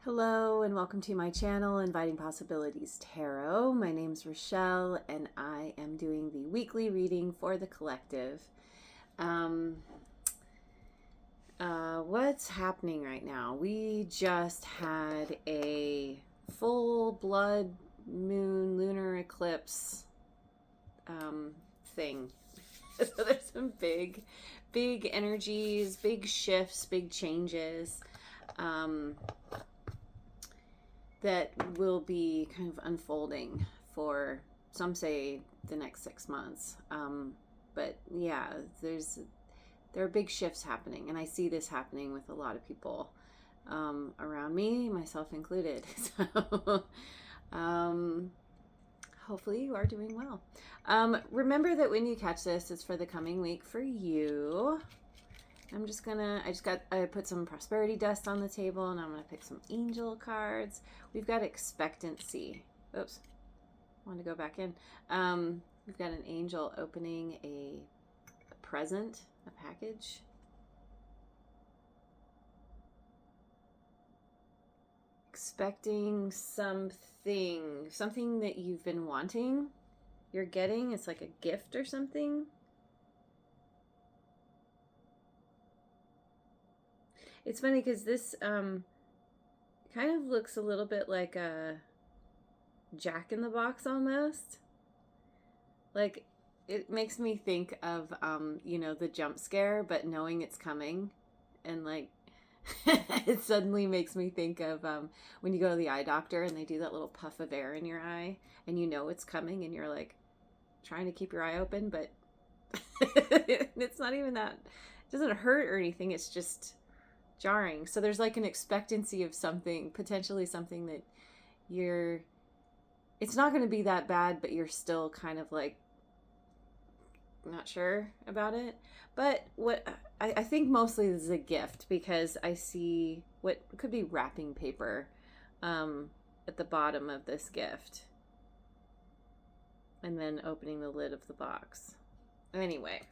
Hello and welcome to my channel, Inviting Possibilities Tarot. My name's Rochelle and I am doing the weekly reading for the collective. What's happening right now? We just had a full blood moon lunar eclipse thing. So there's some big energies, big shifts, big changes. That will be kind of unfolding for, some say, the next 6 months. But yeah, there are big shifts happening, and I see this happening with a lot of people around me, myself included. So hopefully you are doing well. Remember that when you catch this, it's for the coming week for you. I put some prosperity dust on the table, and I'm gonna pick some angel cards. We've got expectancy. Oops, I want to go back in. We've got an angel opening a present, a package. Expecting something that you've been wanting. You're getting, it's like a gift or something. It's funny because this kind of looks a little bit like a Jack in the Box almost. Like, it makes me think of, the jump scare, but knowing it's coming. And like, it suddenly makes me think of when you go to the eye doctor and they do that little puff of air in your eye and you know it's coming and you're like trying to keep your eye open, but it's not even that. It doesn't hurt or anything. It's just jarring. So there's like an expectancy of something, potentially something that it's not going to be that bad, but you're still kind of like not sure about it. But what I think mostly this is a gift, because I see what could be wrapping paper at the bottom of this gift, and then opening the lid of the box. Anyway,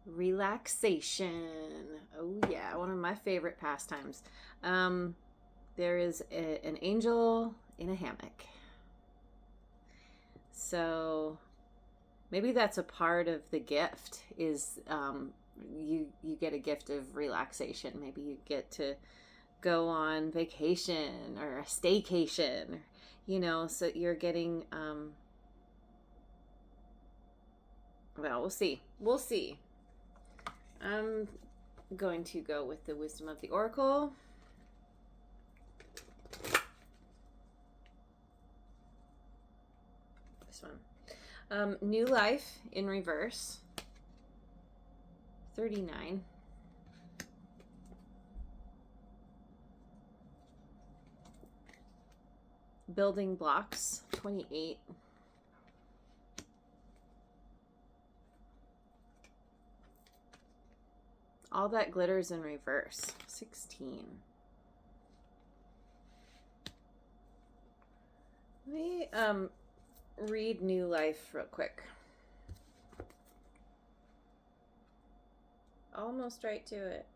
relaxation. Oh yeah, one of my favorite pastimes. There is an angel in a hammock. So maybe that's a part of the gift, is you get a gift of relaxation. Maybe you get to go on vacation or a staycation, so you're getting well, we'll see. I'm going to go with the wisdom of the oracle. This one. New life in reverse. 39. Building blocks. 28. All that glitters in reverse. 16. Let me read New Life real quick. Almost right to it.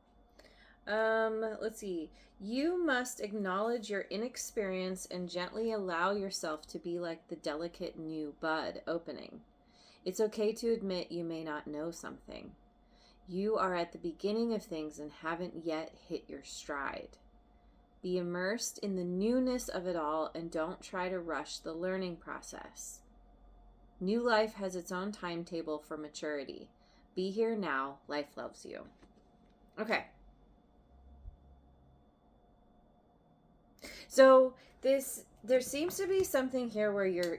Let's see. You must acknowledge your inexperience and gently allow yourself to be like the delicate new bud opening. It's okay to admit you may not know something. You are at the beginning of things and haven't yet hit your stride. Be immersed in the newness of it all and don't try to rush the learning process. New life has its own timetable for maturity. Be here now. Life loves you. Okay. So there seems to be something here where you're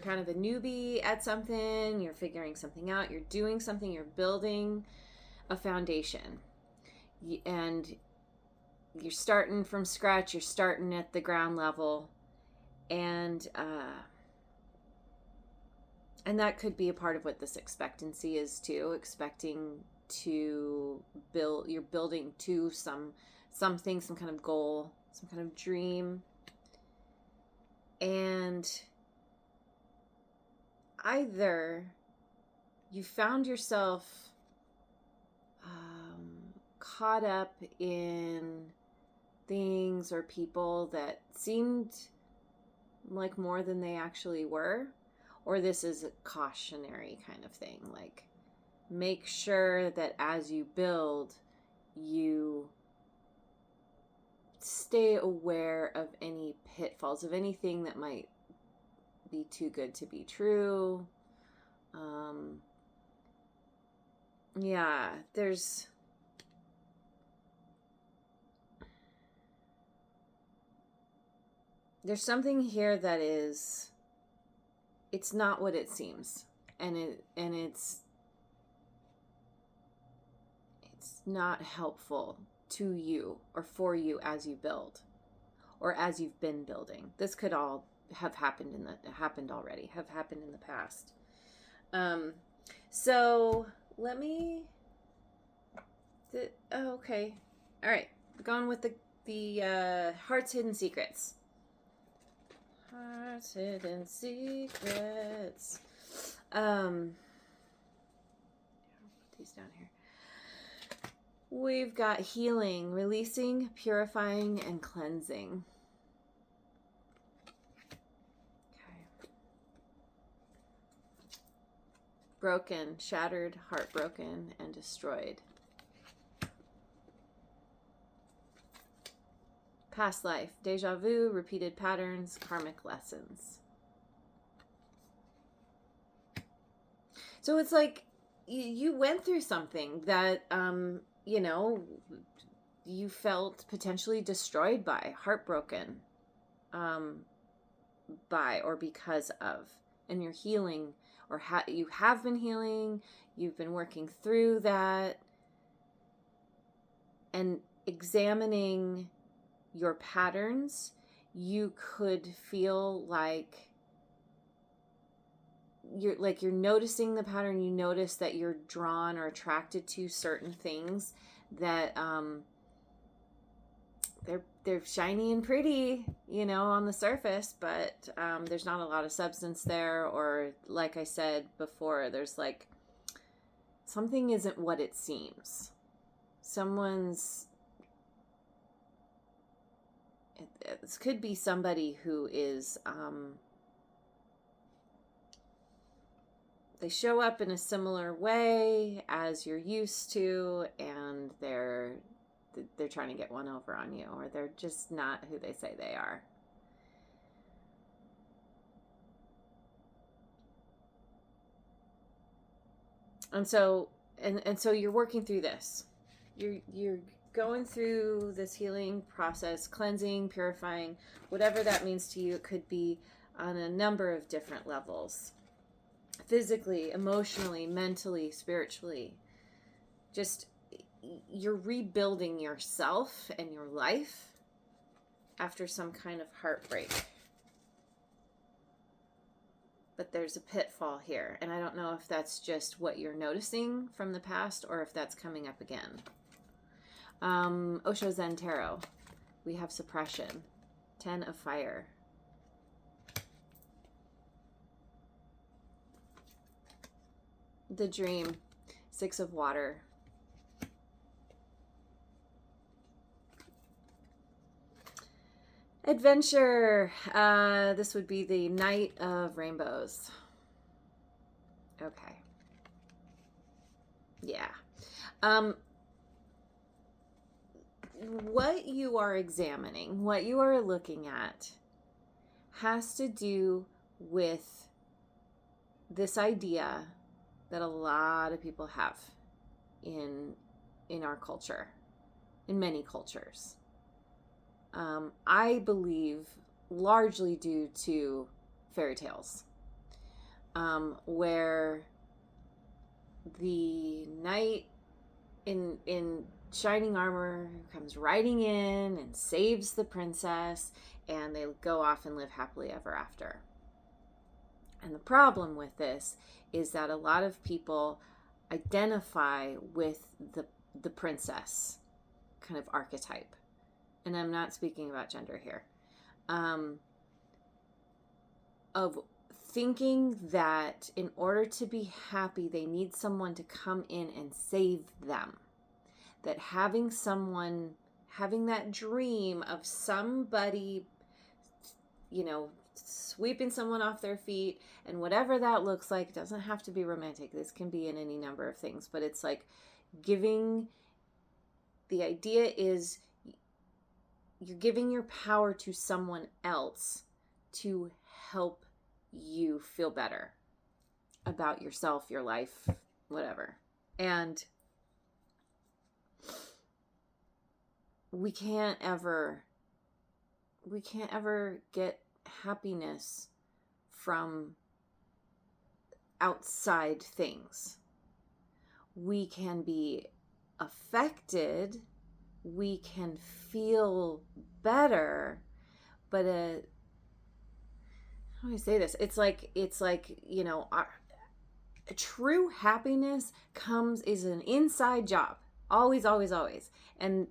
kind of a newbie at something, you're figuring something out, you're doing something, you're building a foundation. And you're starting from scratch, you're starting at the ground level. And that could be a part of what this expectancy is too, expecting to build, you're building to something, some kind of goal, some kind of dream. And either you found yourself caught up in things or people that seemed like more than they actually were, or this is a cautionary kind of thing, like make sure that as you build, you stay aware of any pitfalls, of anything that might be too good to be true. Yeah, there's something here that is, it's not what it seems, and it's not helpful to you or for you as you build or as you've been building. This could all have happened in the past. So let me okay. All right, going with the Heart's Hidden Secrets. Heart's Hidden Secrets. I'll put these down here. We've got healing, releasing, purifying, and cleansing. Okay. Broken, shattered, heartbroken, and destroyed. Past life, deja vu, repeated patterns, karmic lessons. So it's like you went through something that, you felt potentially destroyed by, heartbroken by, or because of. And you're healing, or you have been healing, you've been working through that, and examining your patterns. You could feel like you're noticing the pattern. You notice that you're drawn or attracted to certain things that they're shiny and pretty, on the surface, but there's not a lot of substance there, or like I said before, there's like something isn't what it seems. This could be somebody who is they show up in a similar way as you're used to, and they're trying to get one over on you, or they're just not who they say they are. And so you're working through this. You're going through this healing process, cleansing, purifying, whatever that means to you. It could be on a number of different levels. Physically, emotionally, mentally, spiritually. Just, you're rebuilding yourself and your life after some kind of heartbreak. But there's a pitfall here, and I don't know if that's just what you're noticing from the past or if that's coming up again. Osho Zen Tarot. We have suppression. 10 of Fire. The Dream. 6 of Water. Adventure. This would be the Knight of Rainbows. Okay. Yeah. What you are examining, what you are looking at, has to do with this idea that a lot of people have in our culture, in many cultures. I believe largely due to fairy tales, where the knight in shining armor comes riding in and saves the princess, and they go off and live happily ever after. And the problem with this is that a lot of people identify with the princess kind of archetype. And I'm not speaking about gender here. Of thinking that in order to be happy, they need someone to come in and save them. that having that dream of somebody, sweeping someone off their feet, and whatever that looks like, it doesn't have to be romantic. This can be in any number of things, but it's like the idea is you're giving your power to someone else to help you feel better about yourself, your life, whatever. And we can't ever get happiness from outside things. We can be affected, we can feel better, but how do I say this? It's like true happiness is an inside job. Always, always, always. And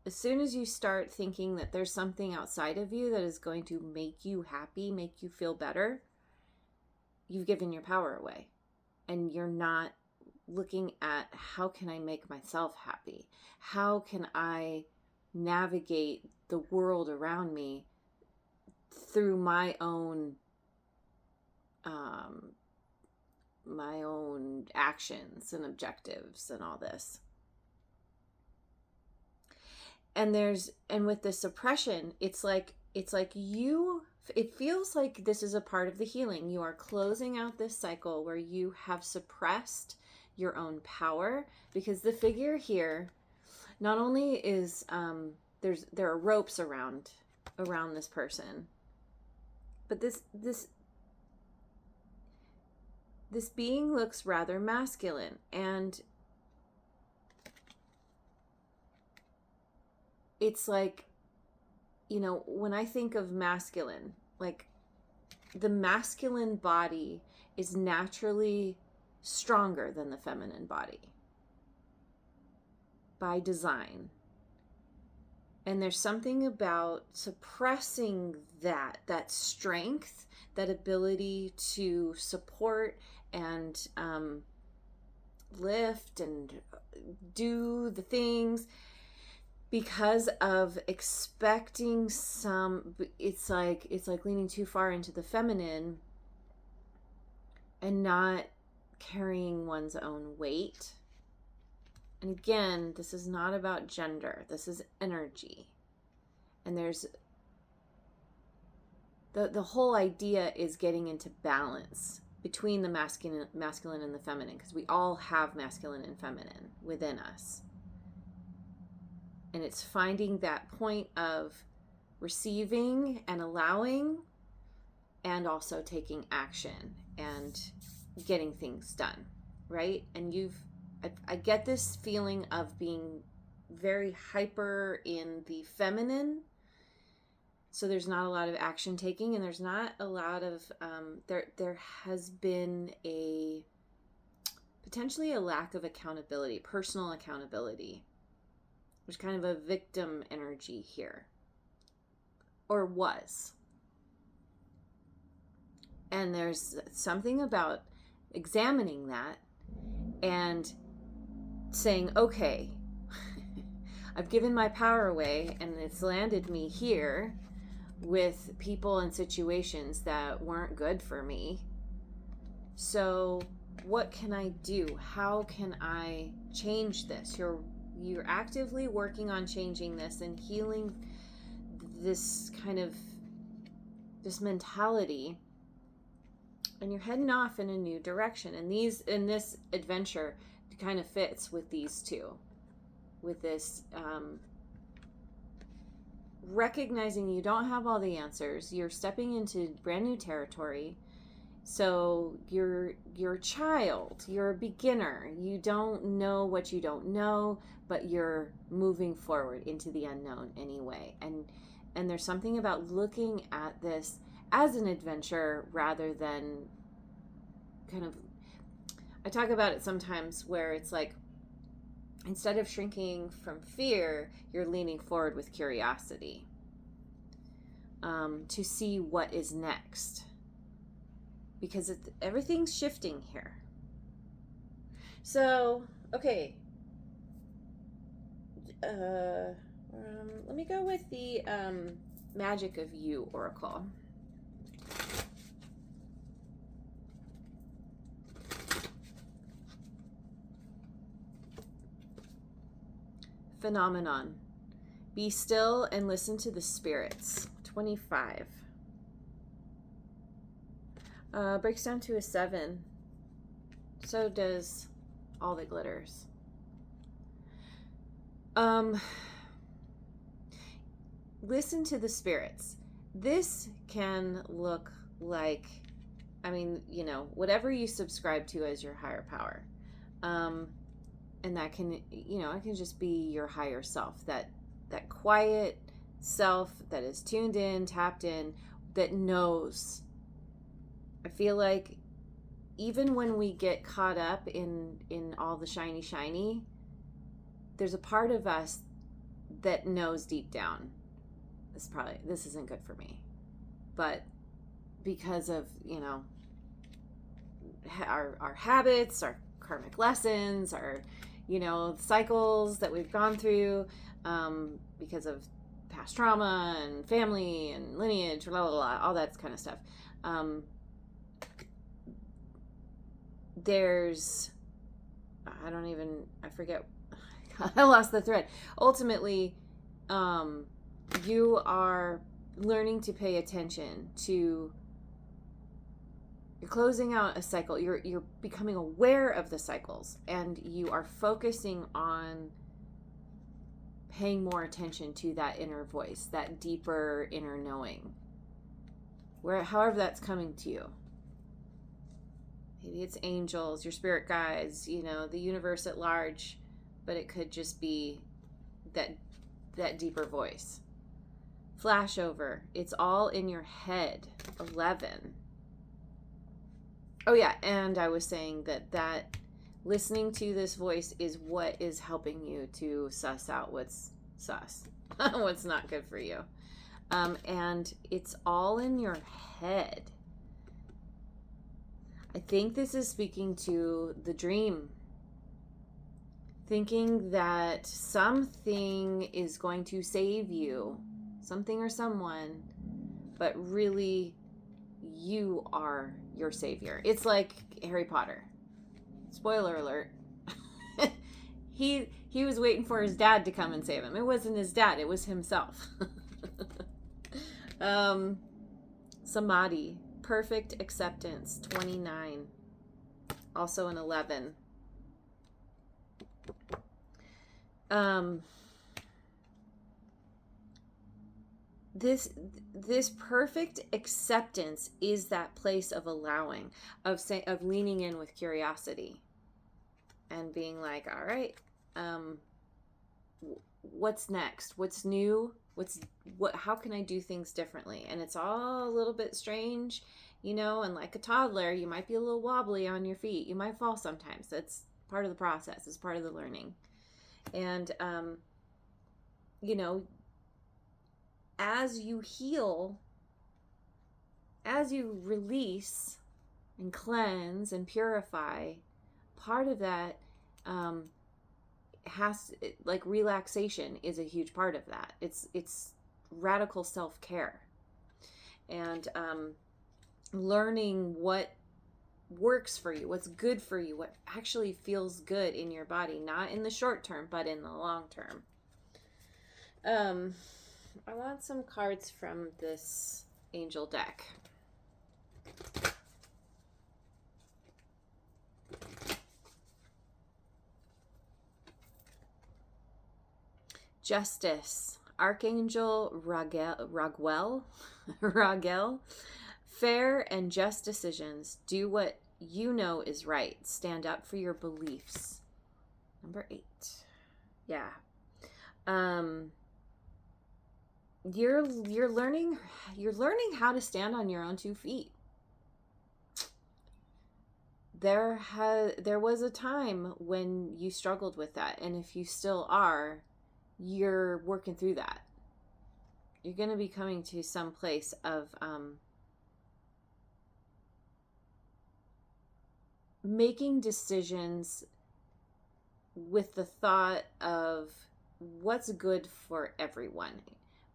as soon as you start thinking that there's something outside of you that is going to make you happy, make you feel better, you've given your power away. And you're not looking at, how can I make myself happy? How can I navigate the world around me through my own actions and objectives and all this? And with the suppression, it feels like this is a part of the healing. You are closing out this cycle where you have suppressed your own power, because the figure here, not only is there are ropes around this person, but this being looks rather masculine, and it's like, when I think of masculine, like the masculine body is naturally stronger than the feminine body by design. And there's something about suppressing that strength, that ability to support and lift and do the things, because of expecting it's like leaning too far into the feminine and not carrying one's own weight. And again, this is not about gender. This is energy. And there's the whole idea is getting into balance between the masculine and the feminine, because we all have masculine and feminine within us. And it's finding that point of receiving and allowing, and also taking action and getting things done, right? And I get this feeling of being very hyper in the feminine. So there's not a lot of action taking, and there's not a lot of, there has been potentially a lack of accountability, personal accountability. There's kind of a victim energy here, or was. And there's something about examining that and saying, okay, I've given my power away and it's landed me here with people and situations that weren't good for me. So what can I do? How can I change this? You're actively working on changing this and healing this kind of this mentality, and you're heading off in a new direction. And this adventure kind of fits with these two, with this recognizing you don't have all the answers. You're stepping into brand new territory. So you're a child, you're a beginner. You don't know what you don't know, but you're moving forward into the unknown anyway. And there's something about looking at this as an adventure rather than kind of, I talk about it sometimes where it's like, instead of shrinking from fear, you're leaning forward with curiosity to see what is next. Because everything's shifting here. So, okay, let me go with the Magic of You Oracle. Phenomenon. Be still and listen to the spirits. 25. Breaks down to a 7. So does All That Glitters. Listen to the spirits. This can look like, I mean, you know, whatever you subscribe to as your higher power. And that can, you know, it can just be your higher self, that quiet self that is tuned in, tapped in, that knows. I feel like even when we get caught up in all the shiny, there's a part of us that knows deep down, this isn't good for me. But because of, you know, our habits, our karmic lessons, our, you know, cycles that we've gone through, because of past trauma and family and lineage, blah, blah, blah, all that kind of stuff. There's, I forget, I lost the thread. Ultimately, you are learning to pay attention to, you're closing out a cycle. You're becoming aware of the cycles, and you are focusing on paying more attention to that inner voice, that deeper inner knowing, however that's coming to you. Maybe it's angels, your spirit guides, you know, the universe at large, but it could just be that deeper voice. Flashover. It's all in your head. 11. Oh yeah, and I was saying that listening to this voice is what is helping you to suss out what's what's not good for you. And it's all in your head. I think this is speaking to the dream. Thinking that something is going to save you, something or someone, but really you are your savior. It's like Harry Potter. Spoiler alert. He was waiting for his dad to come and save him. It wasn't his dad, it was himself. Samadhi. Perfect acceptance. 29. Also an 11. This perfect acceptance is that place of allowing, of leaning in with curiosity and being like, all right, what's next? What's new? How can I do things differently? And it's all a little bit strange, you know, and like a toddler, you might be a little wobbly on your feet. You might fall sometimes. That's part of the process. It's part of the learning. And, you know, as you heal, as you release and cleanse and purify, part of that like relaxation is a huge part of that. It's radical self-care, and learning what works for you, what's good for you, what actually feels good in your body, not in the short term, but in the long term. I want some cards from this angel deck. Justice. Archangel Raguel. Fair and just decisions. Do what you know is right. Stand up for your beliefs. Number 8. Yeah. You're learning how to stand on your own 2 feet. There was a time when you struggled with that, and if you still are, you're working through that. You're going to be coming to some place of making decisions with the thought of what's good for everyone,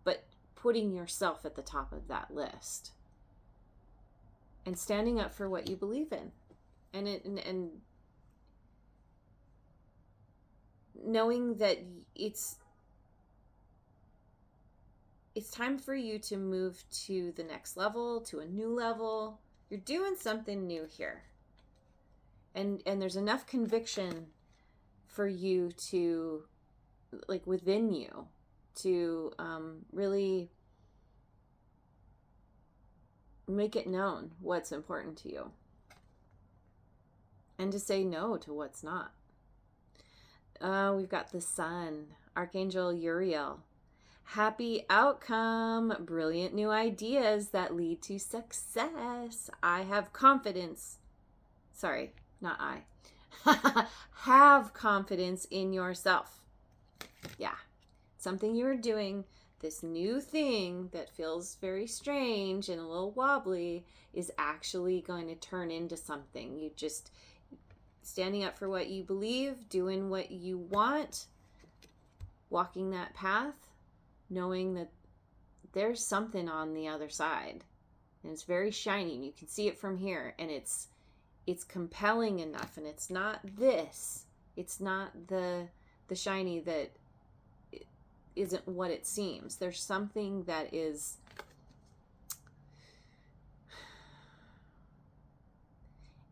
but putting yourself at the top of that list and standing up for what you believe in, and knowing that it's time for you to move to the next level, to a new level. You're doing something new here. And there's enough conviction for you to, like, within you, to really make it known what's important to you. And to say no to what's not. We've got the Sun, Archangel Uriel. Happy outcome, brilliant new ideas that lead to success. I have confidence. Sorry, not I. Have confidence in yourself. Yeah, something you're doing, this new thing that feels very strange and a little wobbly, is actually going to turn into something. You just standing up for what you believe, doing what you want, walking that path, knowing that there's something on the other side, and it's very shiny, and you can see it from here, and it's compelling enough, and it's not the shiny that isn't what it seems. There's something that is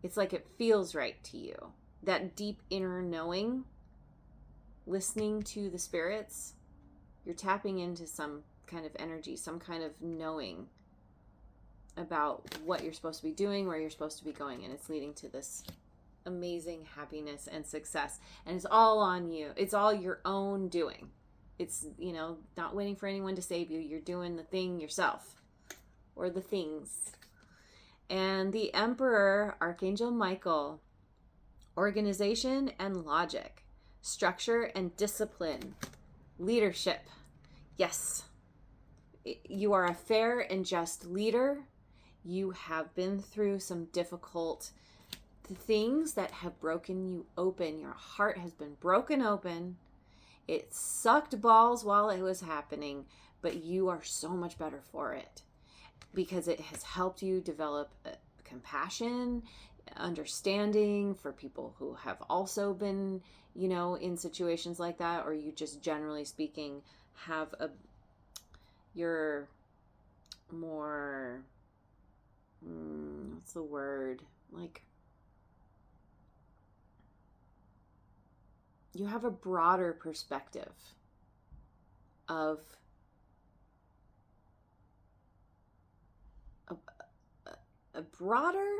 it's like it feels right to you. That deep inner knowing, listening to the spirits, you're tapping into some kind of energy, some kind of knowing about what you're supposed to be doing, where you're supposed to be going, and it's leading to this amazing happiness and success. And it's all on you. It's all your own doing. It's, not waiting for anyone to save you. You're doing the thing yourself, or the things. And the Emperor, Archangel Michael, organization and logic, structure and discipline, leadership. Yes, you are a fair and just leader. You have been through some difficult things that have broken you open. Your heart has been broken open. It sucked balls while it was happening, but you are so much better for it because it has helped you develop compassion, understanding for people who have also been, in situations like that, or you just generally speaking have you're more, what's the word? Like, you have a broader perspective of a broader,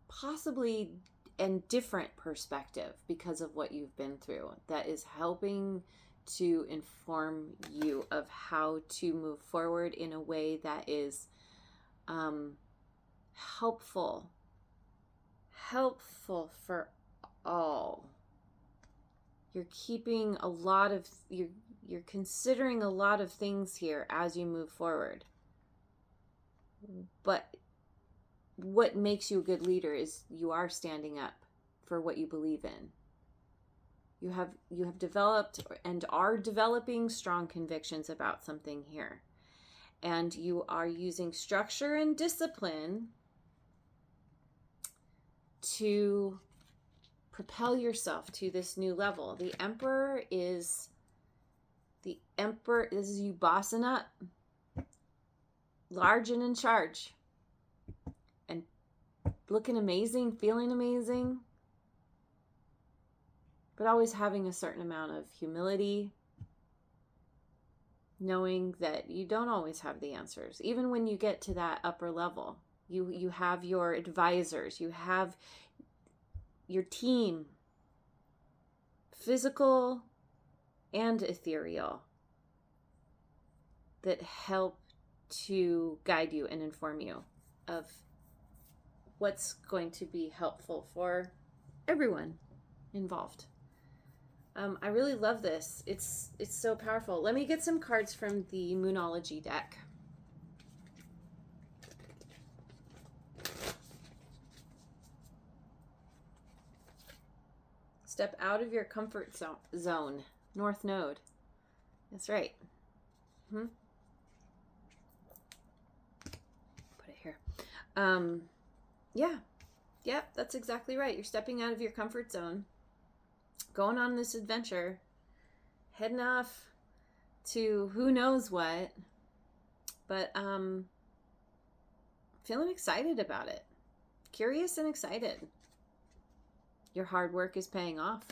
possibly, and different perspective because of what you've been through that is helping to inform you of how to move forward in a way that is helpful for all. You're keeping a lot of, you're considering a lot of things here as you move forward. But what makes you a good leader is you are standing up for what you believe in. You have developed and are developing strong convictions about something here. And you are using structure and discipline to propel yourself to this new level. The Emperor is this is you bossing up, large and in charge, and looking amazing, feeling amazing, but always having a certain amount of humility, knowing that you don't always have the answers. Even when you get to that upper level, you have your advisors, you have your team, physical and ethereal, that help to guide you and inform you of what's going to be helpful for everyone involved. I really love this. It's so powerful. Let me get some cards from the Moonology deck. Step out of your comfort zone. North Node. That's right. Put it here. Yeah. Yep, that's exactly right. You're stepping out of your comfort zone, going on this adventure, heading off to who knows what, but feeling excited about it. Curious and excited. Your hard work is paying off.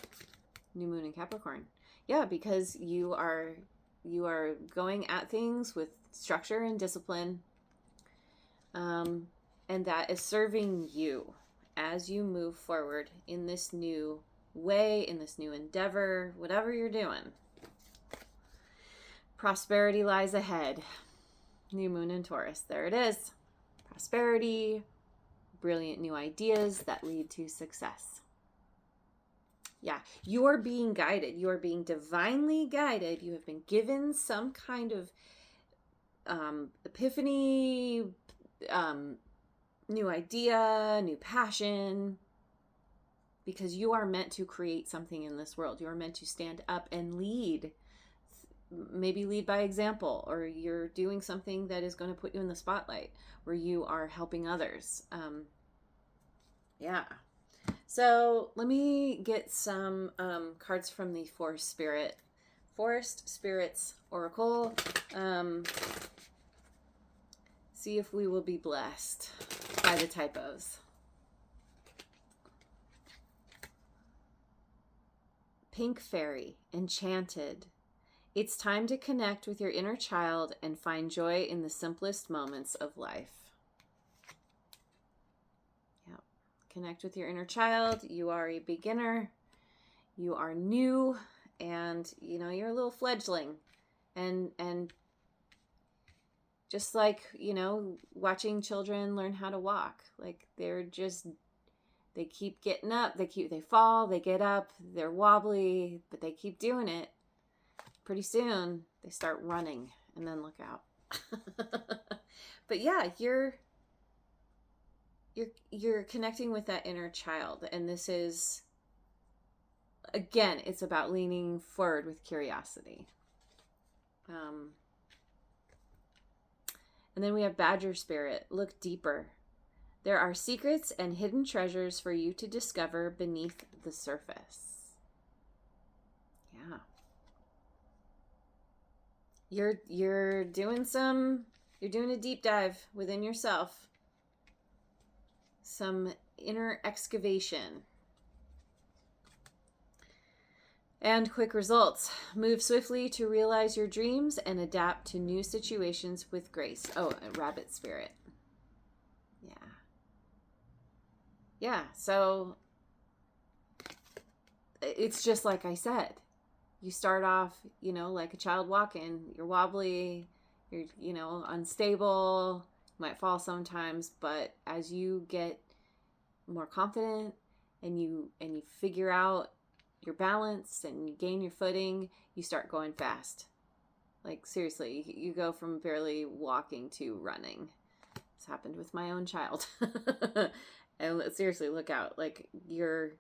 New moon in Capricorn. Yeah, because you are going at things with structure and discipline. And that is serving you as you move forward in this new way, in this new endeavor, whatever you're doing. Prosperity lies ahead. New moon in Taurus. There it is. Prosperity, brilliant new ideas that lead to success. Yeah, you are being guided. You are being divinely guided. You have been given some kind of epiphany, new idea, new passion, because you are meant to create something in this world. You are meant to stand up and lead, maybe lead by example, or you're doing something that is going to put you in the spotlight where you are helping others. Yeah. So let me get some cards from the Forest Spirits Oracle. See if we will be blessed by the typos. Pink Fairy, Enchanted. It's time to connect with your inner child and find joy in the simplest moments of life. Yeah. Connect with your inner child. You are a beginner. You are new, and you're a little fledgling. And just like, watching children learn how to walk, like they keep getting up, they fall, they get up, they're wobbly, but they keep doing it. Pretty soon they start running, and then look out. But yeah, you're connecting with that inner child, and this is, again, it's about leaning forward with curiosity. And then we have Badger Spirit. Look deeper. There are secrets and hidden treasures for you to discover beneath the surface. Yeah. You're doing a deep dive within yourself. Some inner excavation. And quick results. Move swiftly to realize your dreams and adapt to new situations with grace. Oh, a Rabbit Spirit. Yeah. Yeah, so it's just like I said. You start off, like a child walking. You're wobbly, you're, unstable, you might fall sometimes, but as you get more confident and you figure out your balance and you gain your footing, you start going fast. Like, seriously, you go from barely walking to running. This happened with my own child. And seriously, look out. Like, you're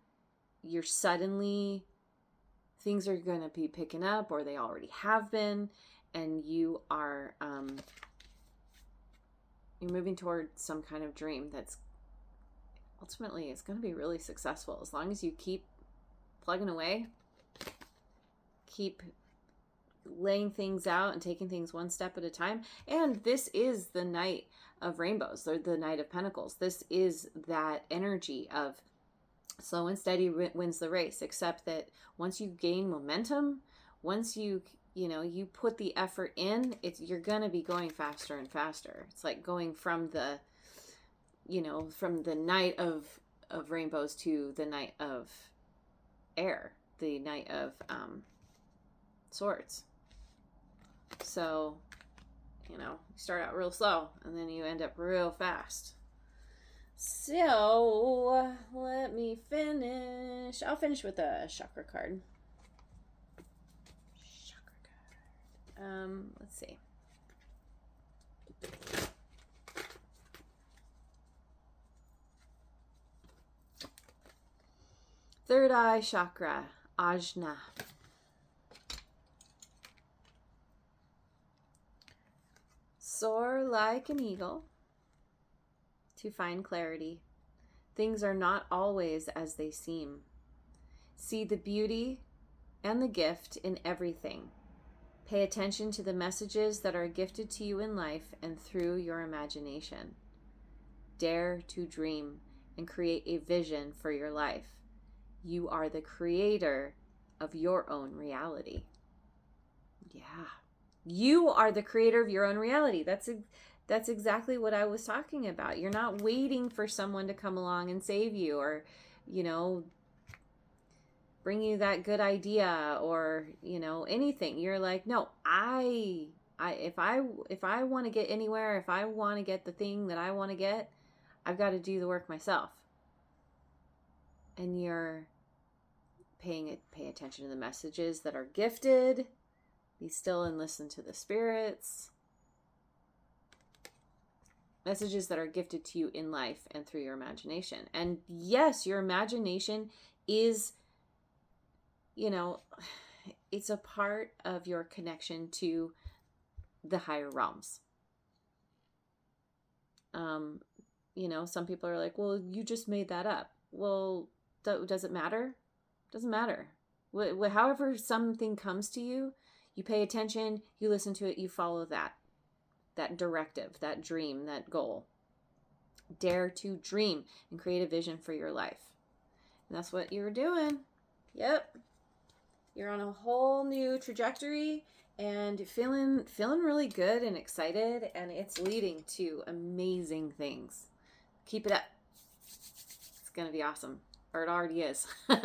suddenly, things are going to be picking up, or they already have been, and you are you're moving toward some kind of dream that's ultimately, it's going to be really successful as long as you keep plugging away, keep laying things out and taking things one step at a time. And this is the night of rainbows, or the Knight of Pentacles. This is that energy of slow and steady wins the race, except that once you gain momentum, once you put the effort in, you're going to be going faster and faster. It's like going from the Knight of Rainbows to the Knight of Air, the Knight of Swords. So, you start out real slow and then you end up real fast. So, let me finish. I'll finish with a chakra card. Let's see. Third eye chakra, Ajna. Soar like an eagle to find clarity. Things are not always as they seem. See the beauty and the gift in everything. Pay attention to the messages that are gifted to you in life and through your imagination. Dare to dream and create a vision for your life. You are the creator of your own reality. Yeah. You are the creator of your own reality. That's exactly what I was talking about. You're not waiting for someone to come along and save you, or, bring you that good idea, or, anything. You're like, no, if I want to get anywhere, if I want to get the thing that I want to get, I've got to do the work myself. And you're pay attention to the messages that are gifted. Be still and listen to the spirits. Messages that are gifted to you in life and through your imagination. And yes, your imagination is, it's a part of your connection to the higher realms. Some people are like, well, you just made that up. Well, does it matter? Doesn't matter. However something comes to you, you pay attention, you listen to it, you follow that directive, that dream, that goal. Dare to dream and create a vision for your life. And that's what you're doing. Yep. You're on a whole new trajectory and feeling really good and excited, and it's leading to amazing things. Keep it up. It's going to be awesome. Or it already is. All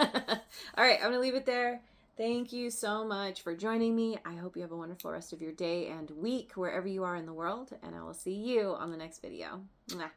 right, I'm going to leave it there. Thank you so much for joining me. I hope you have a wonderful rest of your day and week wherever you are in the world, and I will see you on the next video. Mwah.